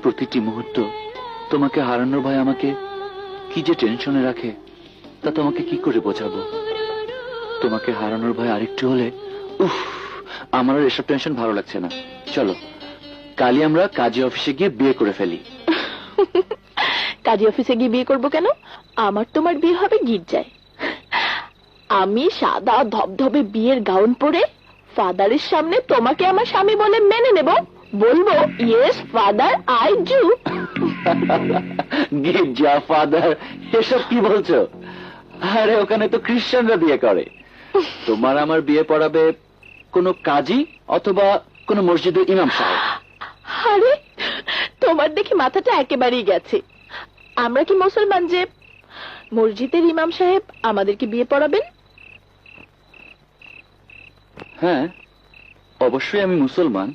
প্রতিটি মুহূর্ত তোমাকে হারানোর ভয় আমাকে কি যে টেনশনে রাখে তা তোমাকে কি করে বোঝাবো। তোমাকে হারানোর ভয় আরেকটু হলে উফ, আমার আর এসব টেনশন ভালো লাগছে না। চলো কালই আমরা কাজী অফিসে গিয়ে বিয়ে করে ফেলি। কাজী অফিসে গিয়ে বিয়ে করবো কেন? আমার তোমার বিয়ে হবে গির্জায়। আমি সাদা ধবধবে বিয়ের গাউন পরে ফাদারের সামনে তোমাকে আমার স্বামী বলে মেনে নেব, বলবো ইয়েস ফাদার আই ডু। গির্জা, ফাদার, এসব কি বলছো? আরে ওখানে তো খ্রিস্টানরা বিয়ে করে। তোমার আমার বিয়ে পড়াবে কোনো কাজী অথবা কোনো মসজিদের ইমাম সাহেব। আরে তোমার দেখি মাথাটা একেবারেই গেছে। আমরা কি মুসলমান যে মসজিদের ইমাম সাহেব আমাদেরকে বিয়ে পড়াবেন? হ্যাঁ, অবশ্যই আমি মুসলমান।